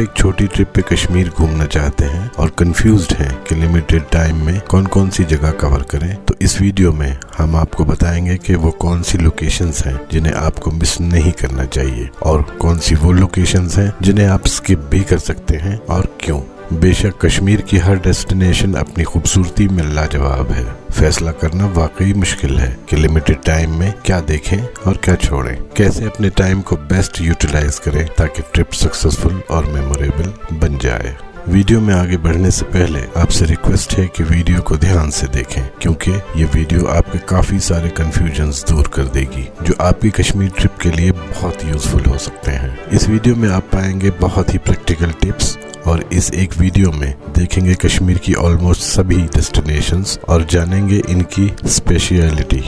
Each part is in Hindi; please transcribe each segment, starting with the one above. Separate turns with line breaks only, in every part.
एक छोटी ट्रिप पे कश्मीर घूमना चाहते हैं और कंफ्यूज्ड हैं कि लिमिटेड टाइम में कौन कौन सी जगह कवर करें, तो इस वीडियो में हम आपको बताएंगे कि वो कौन सी लोकेशंस हैं जिन्हें आपको मिस नहीं करना चाहिए और कौन सी वो लोकेशंस हैं जिन्हें आप स्किप भी कर सकते हैं और क्यों। बेशक कश्मीर की हर डेस्टिनेशन अपनी खूबसूरती में लाजवाब है। फैसला करना वाकई मुश्किल है कि लिमिटेड टाइम में क्या देखें और क्या छोड़ें, कैसे अपने टाइम को बेस्ट यूटिलाइज करें ताकि ट्रिप सक्सेसफुल और मेमोरेबल बन जाए। वीडियो में आगे बढ़ने से पहले आपसे रिक्वेस्ट है कि वीडियो को ध्यान से देखें, क्योंकि ये वीडियो आपके काफी सारे कंफ्यूजन्स दूर कर देगी जो आपकी कश्मीर ट्रिप के लिए बहुत यूजफुल हो सकते हैं। इस वीडियो में आप पाएंगे बहुत ही प्रैक्टिकल टिप्स और इस एक वीडियो में देखेंगे कश्मीर की ऑलमोस्ट सभी डेस्टिनेशंस और जानेंगे इनकी स्पेशलिटी।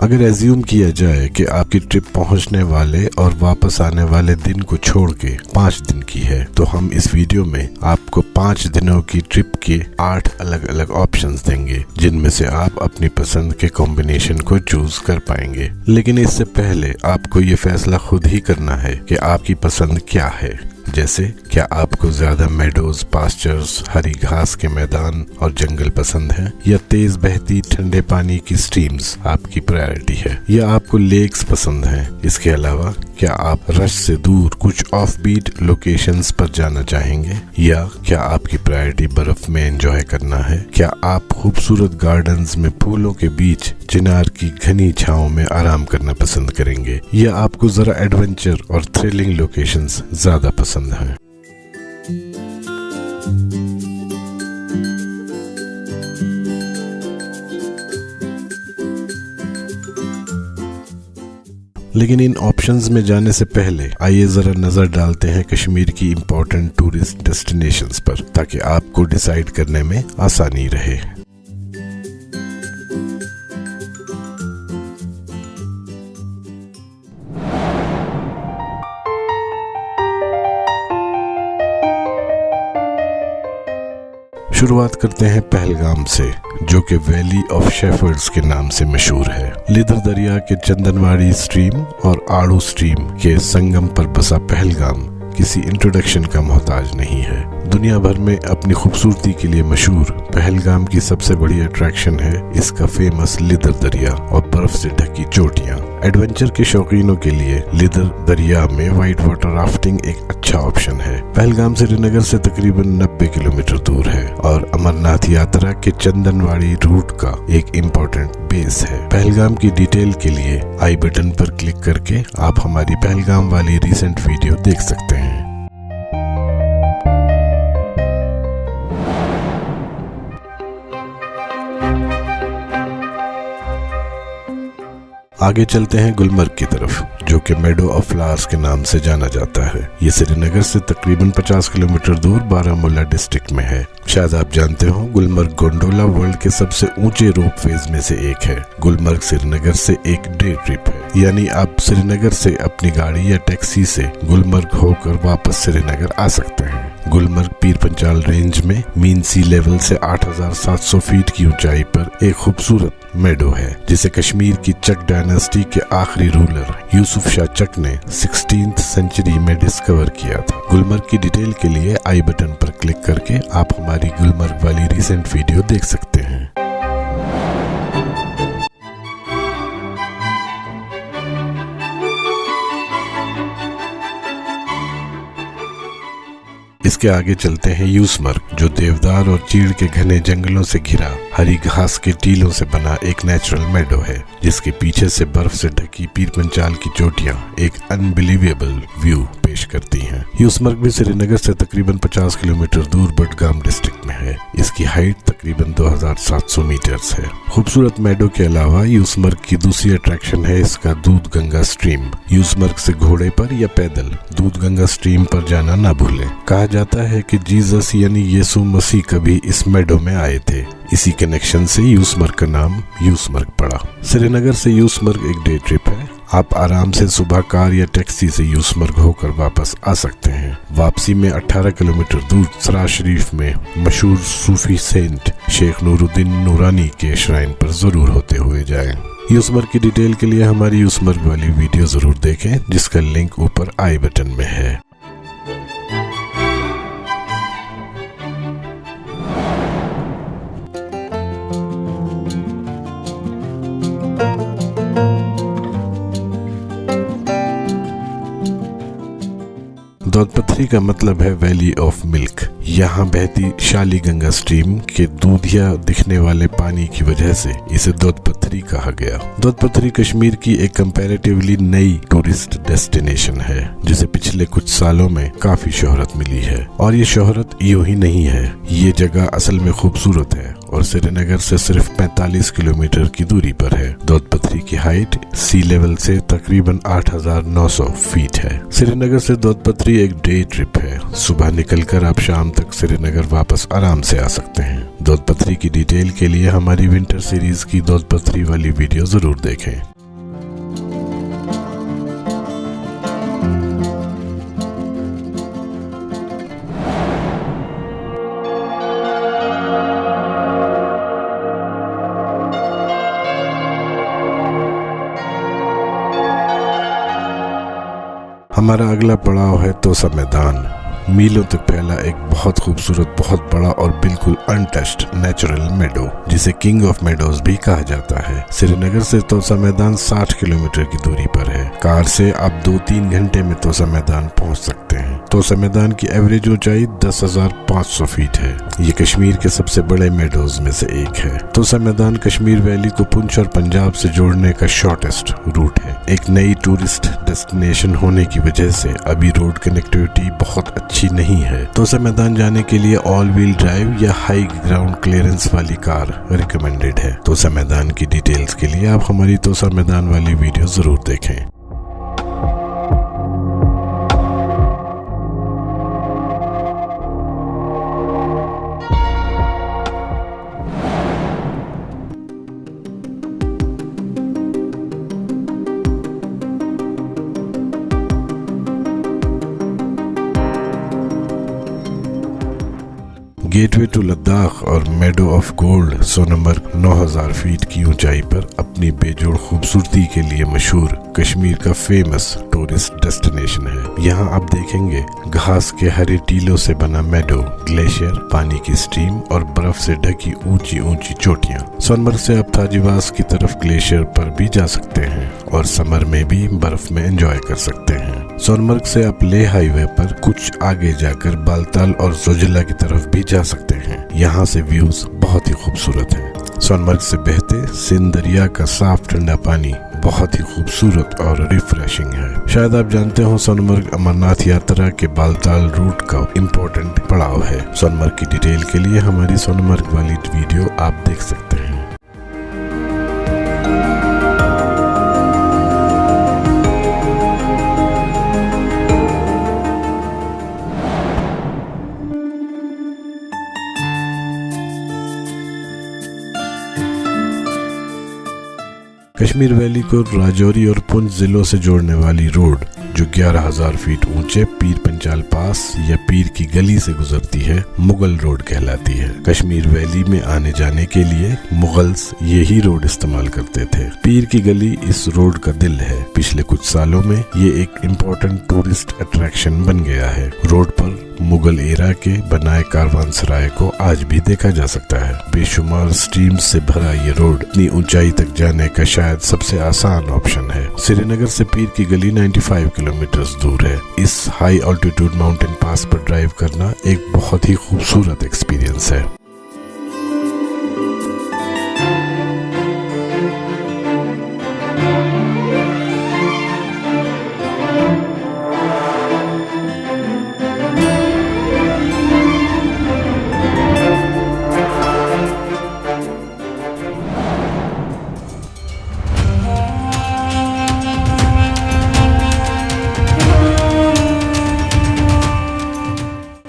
अगर एज्यूम किया जाए कि आपकी ट्रिप पहुंचने वाले और वापस आने वाले दिन को छोड़ के 5 दिन की है, तो हम इस वीडियो में आपको 5 दिनों की ट्रिप के 8 अलग अलग ऑप्शंस देंगे, जिनमें से आप अपनी पसंद के कॉम्बिनेशन को चूज कर पाएंगे। लेकिन इससे पहले आपको ये फैसला खुद ही करना है कि आपकी पसंद क्या है। जैसे क्या आपको ज्यादा मेडोज, पास्चर्स, हरी घास के मैदान और जंगल पसंद है, या तेज बहती ठंडे पानी की स्ट्रीम्स आपकी प्रायोरिटी है, या आपको लेक्स पसंद हैं। इसके अलावा क्या आप रश से दूर कुछ ऑफ बीट लोकेशंस पर जाना चाहेंगे, या क्या आपकी प्रायोरिटी बर्फ में एंजॉय करना है। क्या आप खूबसूरत गार्डन्स में फूलों के बीच चिनार की घनी छांव में आराम करना पसंद करेंगे, या आपको जरा एडवेंचर और थ्रिलिंग लोकेशंस ज्यादा पसंद है। लेकिन इन ऑप्शंस में जाने से पहले आइए जरा नजर डालते हैं कश्मीर की इम्पोर्टेंट टूरिस्ट डेस्टिनेशंस पर, ताकि आपको डिसाइड करने में आसानी रहे। शुरुआत करते हैं पहलगाम से, जो कि वैली ऑफ शेफर्ड्स के नाम से मशहूर है। लिदर दरिया के चंदनवाड़ी स्ट्रीम और आड़ू स्ट्रीम के संगम पर बसा पहलगाम किसी इंट्रोडक्शन का मोहताज नहीं है। दुनिया भर में अपनी खूबसूरती के लिए मशहूर पहलगाम की सबसे बड़ी अट्रैक्शन है इसका फेमस लिदर दरिया और बर्फ से ढकी चोटियां। एडवेंचर के शौकीनों के लिए लिदर दरिया में वाइट वाटर राफ्टिंग एक अच्छा ऑप्शन है। पहलगाम श्रीनगर से तकरीबन 90 किलोमीटर दूर है और अमरनाथ यात्रा के चंदनवाड़ी रूट का एक इम्पोर्टेंट बेस है। पहलगाम की डिटेल के लिए आई बटन पर क्लिक करके आप हमारी पहलगाम वाली रिसेंट वीडियो देख सकते हैं। आगे चलते हैं गुलमर्ग की तरफ, जो कि मेडो ऑफ फ्लावर्स के नाम से जाना जाता है। ये श्रीनगर से तकरीबन 50 किलोमीटर दूर बारामूला डिस्ट्रिक्ट में है। शायद आप जानते हो, गुलमर्ग गोंडोला वर्ल्ड के सबसे ऊंचे रोपवेज में से एक है। गुलमर्ग श्रीनगर से एक डे ट्रिप है, यानी आप श्रीनगर से अपनी गाड़ी या टैक्सी से गुलमर्ग होकर वापस श्रीनगर आ सकते हैं। गुलमर्ग पीर पंचाल रेंज में मीन सी लेवल से 8700 फीट की ऊंचाई पर एक खूबसूरत मेडो है, जिसे कश्मीर की चक डायनेस्टी के आखिरी रूलर यूसुफ शाह चक ने 16th सेंचुरी में डिस्कवर किया था। गुलमर्ग की डिटेल के लिए आई बटन पर क्लिक करके आप हमारी गुलमर्ग वाली रिसेंट वीडियो देख सकते हैं। इसके आगे चलते हैं यूसमर्ग, जो देवदार और चीड़ के घने जंगलों से घिरा हरी घास के टीलों से बना एक नेचुरल मेडो है, जिसके पीछे से बर्फ से ढकी पीर पंचाल की चोटियां एक अनबिलीवेबल व्यू पेश करती हैं। यूसमर्ग भी श्रीनगर से तकरीबन 50 किलोमीटर दूर बडगाम डिस्ट्रिक्ट में है। इसकी हाइट तकरीबन 2700 मीटर्स है। खूबसूरत मेडो के अलावा यूसमर्ग की दूसरी अट्रैक्शन है इसका दूध गंगा स्ट्रीम। यूसमर्ग से घोड़े पर या पैदल दूध गंगा स्ट्रीम पर जाना ना भूलें। कहा जाता है कि जीसस यानी यीशु मसीह कभी इस मेडो में आए थे। इसी कनेक्शन से यूसमर्ग का नाम यूसमर्ग पड़ा। श्रीनगर से यूसमर्ग एक डे ट्रिप है। आप आराम से सुबह कार या टैक्सी से यूसमर्ग होकर वापस आ सकते हैं। वापसी में 18 किलोमीटर दूर सराय शरीफ में मशहूर सूफी सेंट शेख नूरुद्दीन नूरानी के श्राइन पर जरूर होते हुए जाएं। यूसमर्ग की डिटेल के लिए हमारी यूसमर्ग वाली वीडियो जरूर देखें, जिसका लिंक ऊपर आई बटन में है। दौदपथरी का मतलब है वैली ऑफ मिल्क। यहाँ बहती शाली गंगा स्ट्रीम के दूधिया दिखने वाले पानी की वजह से इसे दौदपथरी कहा गया। दौदपथरी कश्मीर की एक कंपैरेटिवली नई टूरिस्ट डेस्टिनेशन है, जिसे पिछले कुछ सालों में काफी शोहरत मिली है। और ये शोहरत यूं ही नहीं है, ये जगह असल में खूबसूरत है और श्रीनगर से सिर्फ 45 किलोमीटर की दूरी पर है। दौदपथरी की हाइट सी लेवल से तकरीबन 8900 फीट है। श्रीनगर से दौदपथरी एक डे ट्रिप है। सुबह निकलकर आप शाम तक श्रीनगर वापस आराम से आ सकते हैं। दौदपथरी की डिटेल के लिए हमारी विंटर सीरीज की दौदपथरी वाली वीडियो जरूर देखें। हमारा अगला पड़ाव है तोसा मैदान। मीलों तक फैला एक बहुत खूबसूरत, बहुत बड़ा और बिल्कुल अनटच्ड नेचुरल मेडो, जिसे किंग ऑफ मेडोज भी कहा जाता है। श्रीनगर से तोसा मैदान 60 किलोमीटर की दूरी पर है। कार से आप 2-3 घंटे में तोसा मैदान पहुंच सकते हैं। तोसा मैदान की एवरेज ऊंचाई 10,500 फीट है। ये कश्मीर के सबसे बड़े मेडोज में से एक है। तोसा मैदान कश्मीर वैली को पुंछ और पंजाब से जोड़ने का शॉर्टेस्ट रूट है। एक नई टूरिस्ट डेस्टिनेशन होने की वजह से अभी रोड कनेक्टिविटी बहुत अच्छी नहीं है। तोसा मैदान जाने के लिए ऑल व्हील ड्राइव या हाई ग्राउंड क्लियरेंस वाली कार रिकमेंडेड है। तोसा मैदान की डिटेल्स के लिए आप हमारी तोसा मैदान वाली वीडियो जरूर देखें। गेटवे टू लद्दाख और मेडो ऑफ गोल्ड सोनमर्ग 9000 फीट की ऊंचाई पर अपनी बेजोड़ खूबसूरती के लिए मशहूर कश्मीर का फेमस टूरिस्ट डेस्टिनेशन है। यहाँ आप देखेंगे घास के हरे टीलों से बना मेडो, ग्लेशियर, पानी की स्ट्रीम और बर्फ से ढकी ऊंची ऊंची चोटियाँ। सोनमर्ग से आप थाजीवास की तरफ ग्लेशियर पर भी जा सकते हैं और समर में भी बर्फ में एंजॉय कर सकते हैं। सोनमर्ग से आप लेह हाईवे पर कुछ आगे जाकर बालताल और जोजिला की तरफ भी जा सकते हैं। यहाँ से व्यूज बहुत ही खूबसूरत हैं। सोनमर्ग से बहते सिंध दरिया का साफ ठंडा पानी बहुत ही खूबसूरत और रिफ्रेशिंग है। शायद आप जानते हो सोनमर्ग अमरनाथ यात्रा के बालताल रूट का इम्पोर्टेंट पड़ाव है। सोनमर्ग की डिटेल के लिए हमारी सोनमर्ग वाली वीडियो आप देख सकते हैं। कश्मीर वैली को राजौरी और पुंछ जिलों से जोड़ने वाली रोड, जो 11,000 फीट ऊंचे पीर पंचाल पास या पीर की गली से गुजरती है, मुगल रोड कहलाती है। कश्मीर वैली में आने जाने के लिए मुगल्स यही रोड इस्तेमाल करते थे। पीर की गली इस रोड का दिल है। पिछले कुछ सालों में ये एक इम्पोर्टेंट टूरिस्ट अट्रैक्शन बन गया है। रोड पर मुगल एरा के बनाए कारवानसराय को आज भी देखा जा सकता है। बेशुमार स्ट्रीम्स से भरा ये रोड इतनी ऊंचाई तक जाने का शायद सबसे आसान ऑप्शन है। श्रीनगर से पीर की गली 95 किलोमीटर दूर है। इस हाई ऑल्टीट्यूड माउंटेन पास पर ड्राइव करना एक बहुत ही खूबसूरत एक्सपीरियंस है।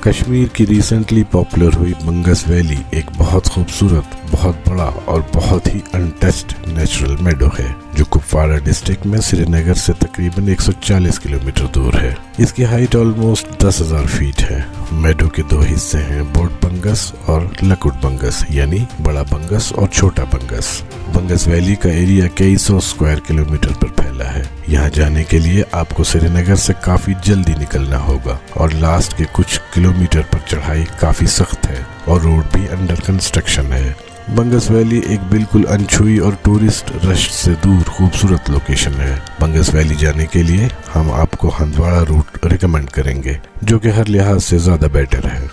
कश्मीर की रिसेंटली पॉपुलर हुई बंगस वैली एक बहुत खूबसूरत, बहुत बड़ा और बहुत ही अनटच्ड नेचुरल मेडो है जो कुपवाड़ा डिस्ट्रिक्ट में श्रीनगर से तकरीबन 140 किलोमीटर दूर है। इसकी हाइट ऑलमोस्ट 10,000 फीट है। मेडो के दो हिस्से हैं, बोट बंगस और लकुट बंगस, यानी बड़ा बंगस और छोटा बंगस। बंगस वैली का एरिया कई सौ स्क्वायर किलोमीटर पर फैला है। यहाँ जाने के लिए आपको श्रीनगर से काफी जल्दी निकलना होगा और लास्ट के कुछ किलोमीटर पर चढ़ाई काफी सख्त है और रोड भी अंडर कंस्ट्रक्शन है। बंगस वैली एक बिल्कुल अनछुई और टूरिस्ट रश से दूर खूबसूरत लोकेशन है। बंगस वैली जाने के लिए हम आपको हंदवाड़ा रूट रिकमेंड करेंगे, जो कि हर लिहाज से ज्यादा बेटर है।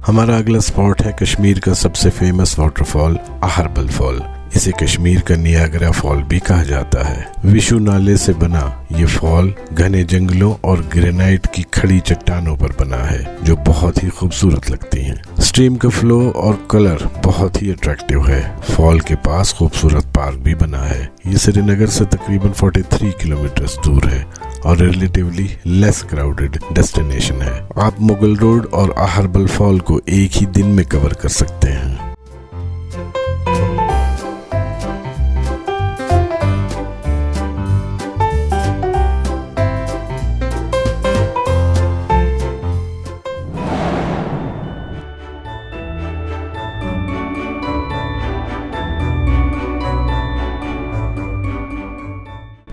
हमारा अगला स्पॉट है कश्मीर का सबसे फेमस वाटरफॉल अहरबल फॉल। इसे कश्मीर का नियाग्रा फॉल भी कहा जाता है। विशु नाले से बना ये फॉल घने जंगलों और ग्रेनाइट की खड़ी चट्टानों पर बना है, जो बहुत ही खूबसूरत लगती हैं। स्ट्रीम का फ्लो और कलर बहुत ही अट्रैक्टिव है। फॉल के पास खूबसूरत पार्क भी बना है। ये श्रीनगर से तकरीबन 43 किलोमीटर दूर है और रिलेटिवली लेस क्राउडेड डेस्टिनेशन है। आप मुगल रोड और अहरबल फॉल को एक ही दिन में कवर कर सकते हैं।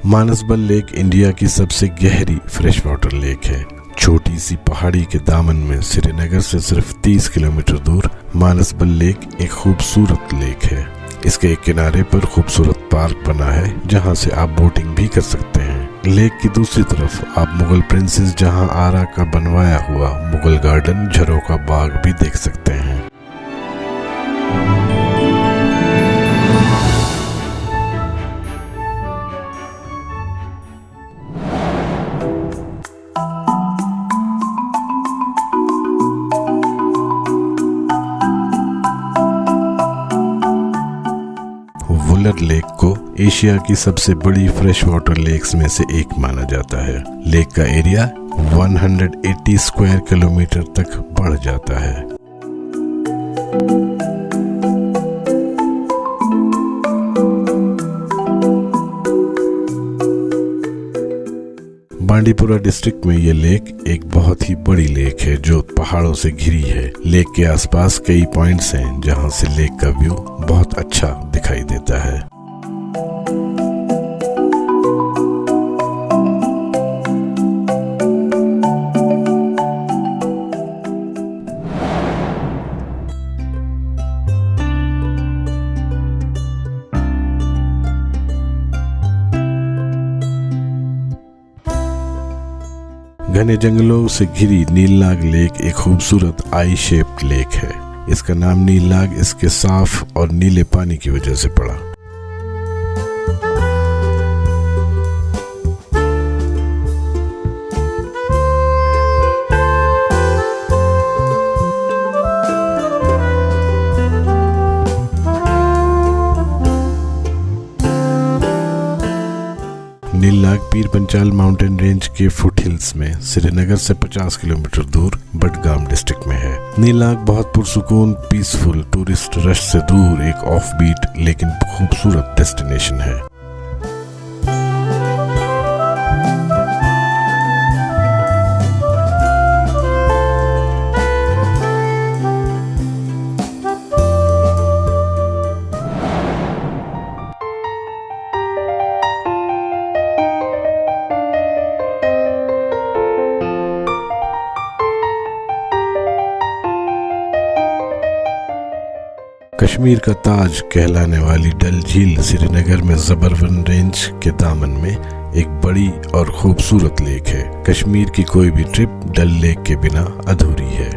मानसबल लेक इंडिया की सबसे गहरी फ्रेश वाटर लेक है। छोटी सी पहाड़ी के दामन में श्रीनगर से सिर्फ 30 किलोमीटर दूर मानसबल लेक एक खूबसूरत लेक है। इसके एक किनारे पर खूबसूरत पार्क बना है, जहां से आप बोटिंग भी कर सकते हैं। लेक की दूसरी तरफ आप मुगल प्रिंसेस जहां आरा का बनवाया हुआ मुगल गार्डन झरोखा बाग भी देख सकते हैं। वुलर लेक को एशिया की सबसे बड़ी फ्रेश वाटर लेक्स में से एक माना जाता है। लेक का एरिया 180 स्क्वायर किलोमीटर तक बढ़ जाता है। बांडीपुरा डिस्ट्रिक्ट में ये लेक एक बहुत ही बड़ी लेक है जो पहाड़ों से घिरी है। लेक के आसपास कई पॉइंट्स हैं जहां से लेक का व्यू बहुत अच्छा दिखाई देता है। घने जंगलों से घिरी नीलनाग लेक एक खूबसूरत आई शेप्ड लेक है। इसका नाम नीलनाग इसके साफ और नीले पानी की वजह से पड़ा। नीलनाग पीर पंचाल माउंटेन रेंज के फुट हिल्स में श्रीनगर से 50 किलोमीटर दूर बडगाम डिस्ट्रिक्ट में है। नीलांग बहुत पुरसुकून, पीसफुल, टूरिस्ट रश से दूर एक ऑफ बीट लेकिन खूबसूरत डेस्टिनेशन है। कश्मीर का ताज कहलाने वाली डल झील श्रीनगर में ज़बरवन रेंज के दामन में एक बड़ी और खूबसूरत लेक है। कश्मीर की कोई भी ट्रिप डल लेक के बिना अधूरी है।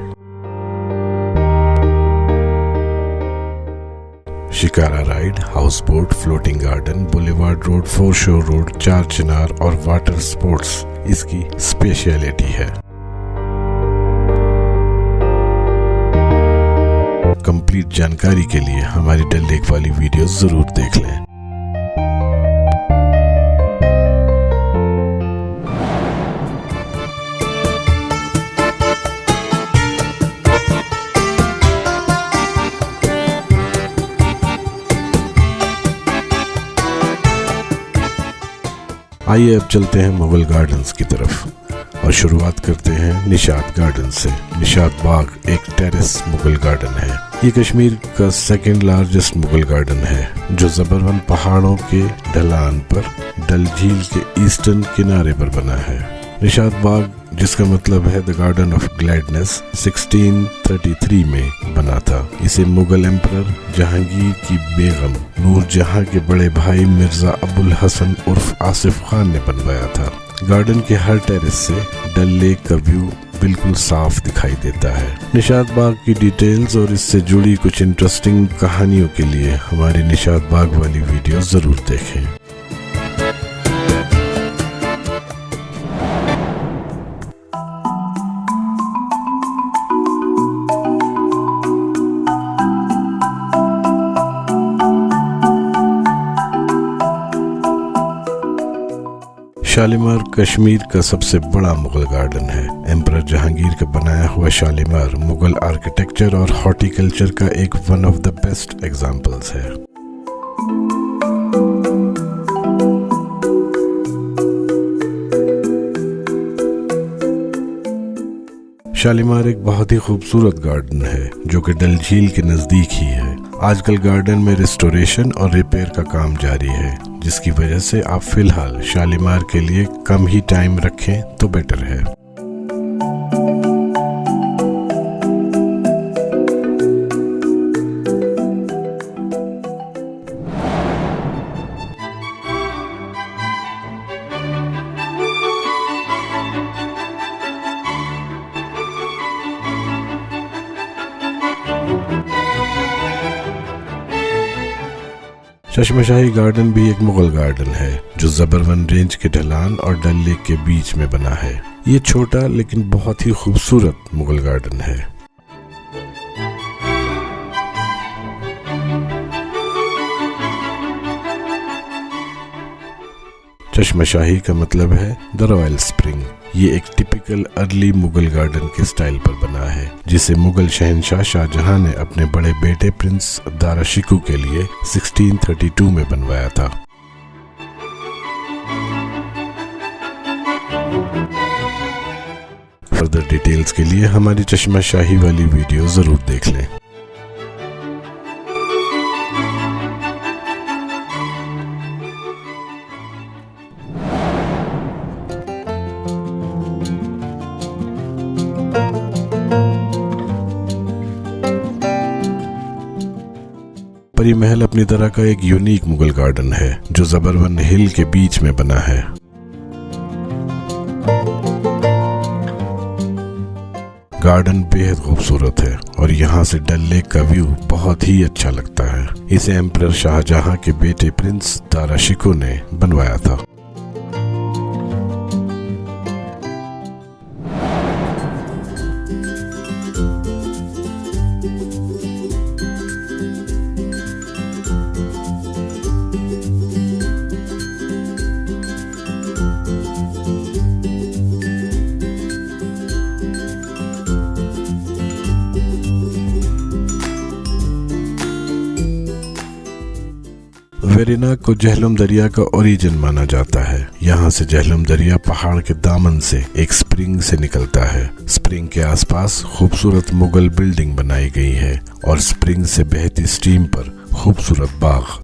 Shikara ride, house boat, floating garden, boulevard road, फोरशोर road, चार चिनार और वाटर स्पोर्ट्स इसकी स्पेशलिटी है। कंप्लीट जानकारी के लिए हमारी डल लेक वाली वीडियो जरूर देख लें। आइए अब चलते हैं मुगल गार्डन्स की तरफ और शुरुआत करते हैं निशात गार्डन से। निशात बाग एक टेरेस मुगल गार्डन है। ये कश्मीर का सेकंड लार्जेस्ट मुगल गार्डन है जो ज़बरवन पहाड़ों के ढलान पर डल झील के ईस्टर्न किनारे पर बना है। निशात बाग, जिसका मतलब है द गार्डन ऑफ ग्लैडनेस, 1633 में बना था। इसे मुगल एम्परर जहांगीर की बेगम नूरजहां के बड़े भाई मिर्जा अबुल हसन उर्फ आसिफ खान ने बनवाया था। गार्डन के हर टेरेस से डल लेक का व्यू बिल्कुल साफ दिखाई देता है। निशात बाग की डिटेल्स और इससे जुड़ी कुछ इंटरेस्टिंग कहानियों के लिए हमारी निशात बाग वाली वीडियो जरूर देखें। शालीमार कश्मीर का सबसे बड़ा मुगल गार्डन है। एम्परर जहांगीर का बनाया हुआ शालीमार मुगल आर्किटेक्चर और हॉर्टिकल्चर का एक one of the best examples है। शालीमार एक बहुत ही खूबसूरत गार्डन है जो कि डल झील के नजदीक ही है। आजकल गार्डन में रिस्टोरेशन और रिपेयर का काम जारी है, जिसकी वजह से आप फिलहाल शालीमार के लिए कम ही टाइम रखें तो बेटर है। चश्मशाही गार्डन भी एक मुगल गार्डन है जो ज़बरवन रेंज के ढलान और डल लेक के बीच में बना है। ये छोटा लेकिन बहुत ही खूबसूरत मुगल गार्डन है। चश्मशाही का मतलब है द रॉयल स्प्रिंग। ये एक टिपिकल अर्ली मुगल गार्डन के स्टाइल पर बना है, जिसे मुगल शहंशाह शाहजहां ने अपने बड़े बेटे प्रिंस दारा शिकोह के लिए 1632 में बनवाया था। फर्दर डिटेल्स के लिए हमारी चश्मशाही वाली वीडियो जरूर देख लें। परी महल अपनी तरह का एक यूनिक मुगल गार्डन है जो ज़बरवन हिल के बीच में बना है। गार्डन बेहद खूबसूरत है और यहाँ से डल लेक का व्यू बहुत ही अच्छा लगता है। इसे एम्परर शाहजहां के बेटे प्रिंस दारा शिकोह ने बनवाया था। वेरिनाग को झेलम दरिया का ओरिजिन माना जाता है। यहाँ से झेलम दरिया पहाड़ के दामन से एक स्प्रिंग से निकलता है। स्प्रिंग के आसपास खूबसूरत मुगल बिल्डिंग बनाई गई है और स्प्रिंग से बहती स्ट्रीम पर खूबसूरत बाग।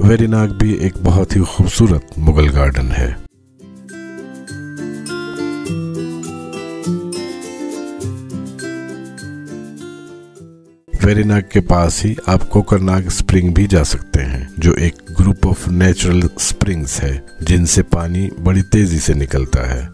वेरिनाग भी एक बहुत ही खूबसूरत मुगल गार्डन है। वेरिनाग के पास ही आप कोकरनाग स्प्रिंग भी जा सकते हैं, जो एक ग्रुप ऑफ नेचुरल स्प्रिंग्स है जिनसे पानी बड़ी तेजी से निकलता है।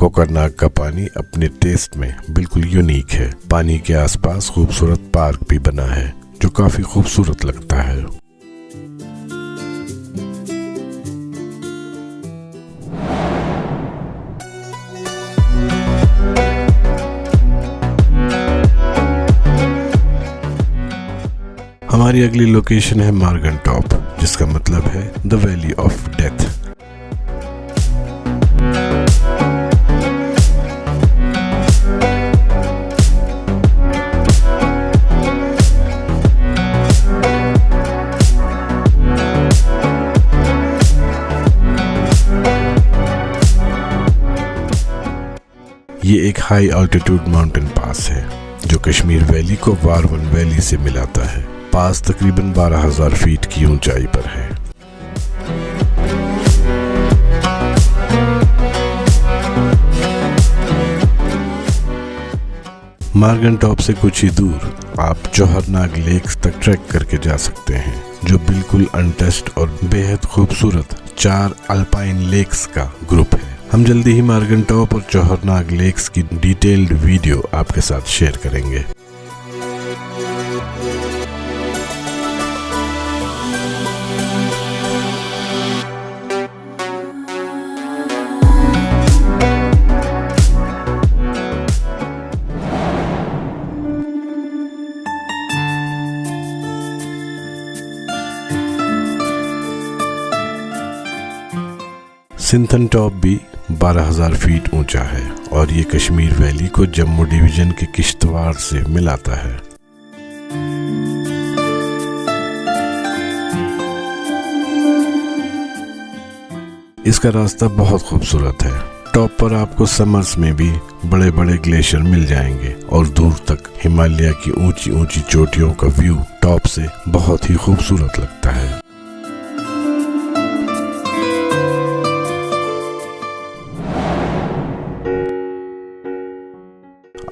कोकरनाग का पानी अपने टेस्ट में बिल्कुल यूनिक है। पानी के आसपास खूबसूरत पार्क भी बना है जो काफी खूबसूरत लगता है। हमारी अगली लोकेशन है मार्गन टॉप, जिसका मतलब है द वैली ऑफ डेथ। ये एक हाई अल्टीट्यूड माउंटेन पास है जो कश्मीर वैली को वारवन वैली से मिलाता है। पास तकरीबन 12,000 फीट की ऊंचाई पर है। मार्गन टॉप से कुछ ही दूर आप चौहरनाग लेक्स तक ट्रैक करके जा सकते हैं, जो बिल्कुल अनटच्ड और बेहद खूबसूरत 4 अल्पाइन लेक्स का ग्रुप है। हम जल्दी ही मार्गन टॉप और चौहरनाग लेक्स की डिटेल्ड वीडियो आपके साथ शेयर करेंगे। सिंथन टॉप भी 12,000 फीट ऊंचा है और ये कश्मीर वैली को जम्मू डिवीजन के किश्तवाड़ से मिलाता है। इसका रास्ता बहुत खूबसूरत है। टॉप पर आपको समर्स में भी बड़े बड़े ग्लेशियर मिल जाएंगे और दूर तक हिमालय की ऊंची ऊंची चोटियों का व्यू टॉप से बहुत ही खूबसूरत लगता है।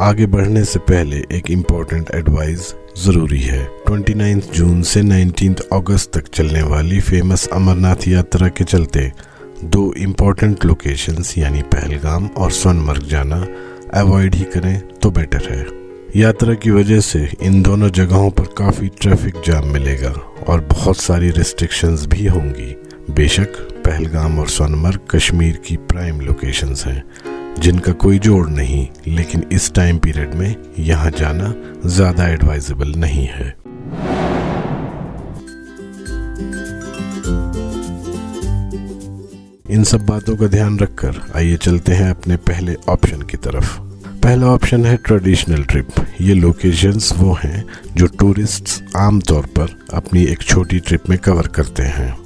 आगे बढ़ने से पहले एक इम्पोर्टेंट एडवाइस जरूरी है। 29 जून से 19 अगस्त तक चलने वाली फेमस अमरनाथ यात्रा के चलते 2 इम्पोर्टेंट लोकेशंस यानी पहलगाम और सोनमर्ग जाना अवॉइड ही करें तो बेटर है। यात्रा की वजह से इन दोनों जगहों पर काफ़ी ट्रैफिक जाम मिलेगा और बहुत सारी रिस्ट्रिक्शंस भी होंगी। बेशक पहलगाम और सोनमर्ग कश्मीर की प्राइम लोकेशंस हैं जिनका कोई जोड़ नहीं, लेकिन इस टाइम पीरियड में यहाँ जाना ज़्यादा एडवाइजेबल नहीं है। इन सब बातों का ध्यान रखकर आइए चलते हैं अपने पहले ऑप्शन की तरफ। पहला ऑप्शन है ट्रेडिशनल ट्रिप। ये लोकेशंस वो हैं जो टूरिस्ट्स आमतौर पर अपनी एक छोटी ट्रिप में कवर करते हैं।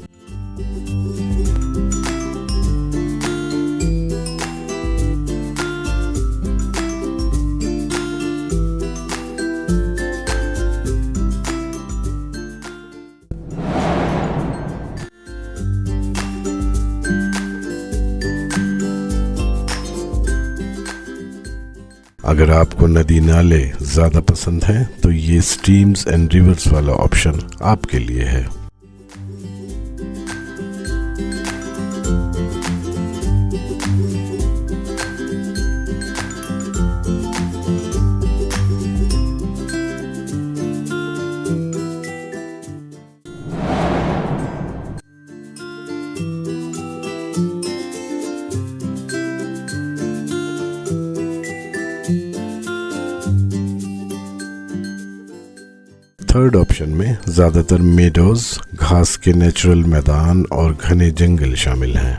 अगर आपको नदी नाले ज़्यादा पसंद हैं तो ये स्ट्रीम्स एंड रिवर्स वाला ऑप्शन आपके लिए है। थर्ड ऑप्शन में ज़्यादातर मेडोज, घास के नेचुरल मैदान और घने जंगल शामिल हैं।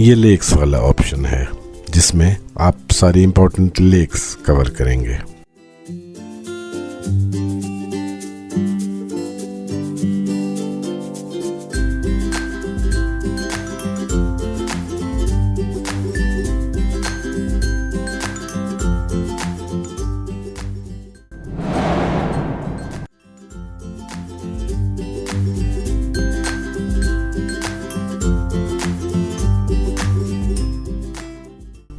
ये लेक्स वाला ऑप्शन है जिसमें आप सारी इंपॉर्टेंट लेक्स कवर करेंगे।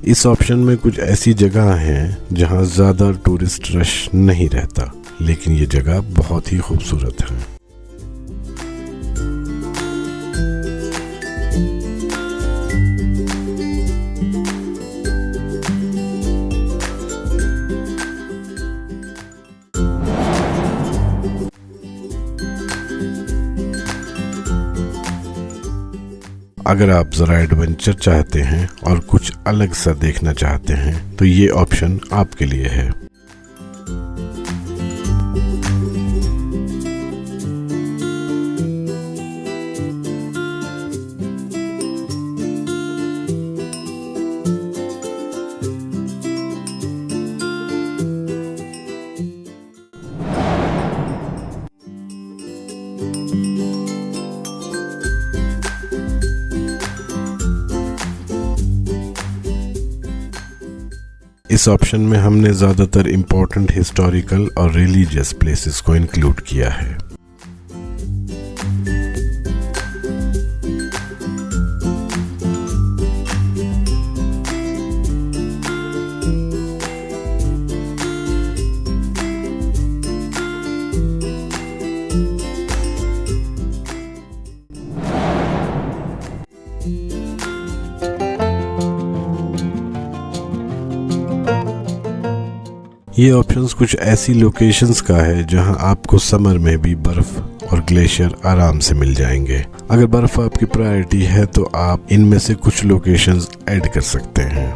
इस ऑप्शन में कुछ ऐसी जगह हैं जहां ज़्यादा टूरिस्ट रश नहीं रहता, लेकिन ये जगह बहुत ही खूबसूरत है। अगर आप ज़रा एडवेंचर चाहते हैं और कुछ अलग सा देखना चाहते हैं तो ये ऑप्शन आपके लिए है। इस ऑप्शन में हमने ज़्यादातर इम्पोर्टेंट हिस्टोरिकल और रिलीजियस प्लेसेस को इंक्लूड किया है। ये ऑप्शंस कुछ ऐसी लोकेशंस का है जहां आपको समर में भी बर्फ और ग्लेशियर आराम से मिल जाएंगे। अगर बर्फ आपकी प्रायोरिटी है तो आप इनमें से कुछ लोकेशंस ऐड कर सकते हैं।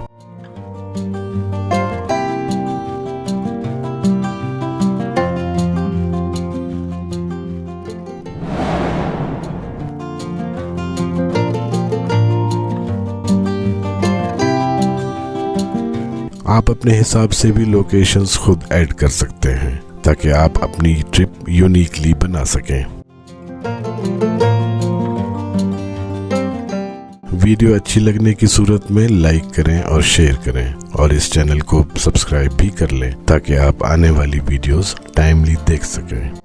आप अपने हिसाब से भी लोकेशंस खुद ऐड कर सकते हैं ताकि आप अपनी ट्रिप यूनिकली बना सकें। वीडियो अच्छी लगने की सूरत में लाइक करें और शेयर करें और इस चैनल को सब्सक्राइब भी कर लें ताकि आप आने वाली वीडियोस टाइमली देख सकें।